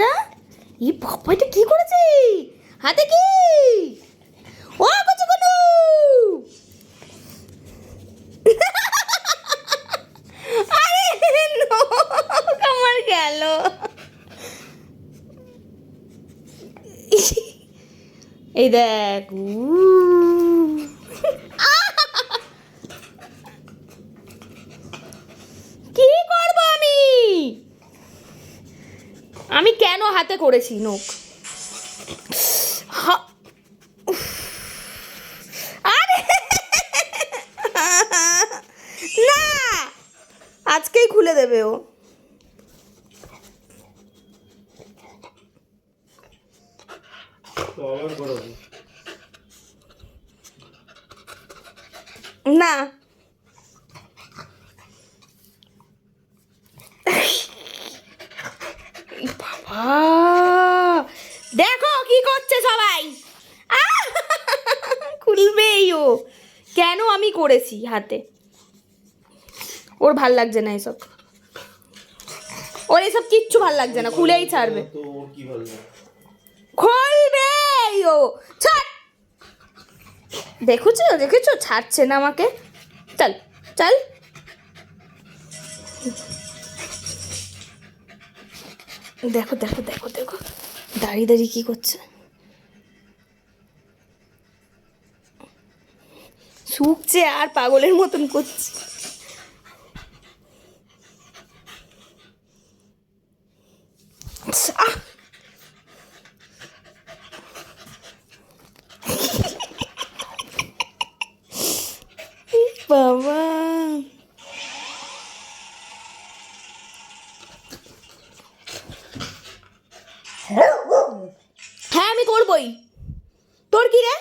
এটা? ই বাবা, এটা কি করেছে হাতে? কি ও কচু কনু? আরে আমার গেল। এই দেখ, কি করব আমি? আমি কেন হাতে করেছি নখ? আরে না, আজকেই খুলে দেবে ও। না, বাবা দেখো কি করছে সবাই। খুলবেই ও। কেন আমি করেছি হাতে? ওর ভাল লাগছে না এসব, ওর এসব কিচ্ছু ভাল লাগছে না, খুলেই ছাড়বে। খুলবেই ও। ছাড়, দেখেছো দেখেছো, ছাড়ছে না আমাকে। চল চল। দেখো দেখো দেখো দেখো, দাঁড়িয়ে দাঁড়িয়ে কি করছে। শুকছে আর পাগলের মতন করছে। আহ! বাবা, হ্যাঁ আমি করবই। তোর কি রে?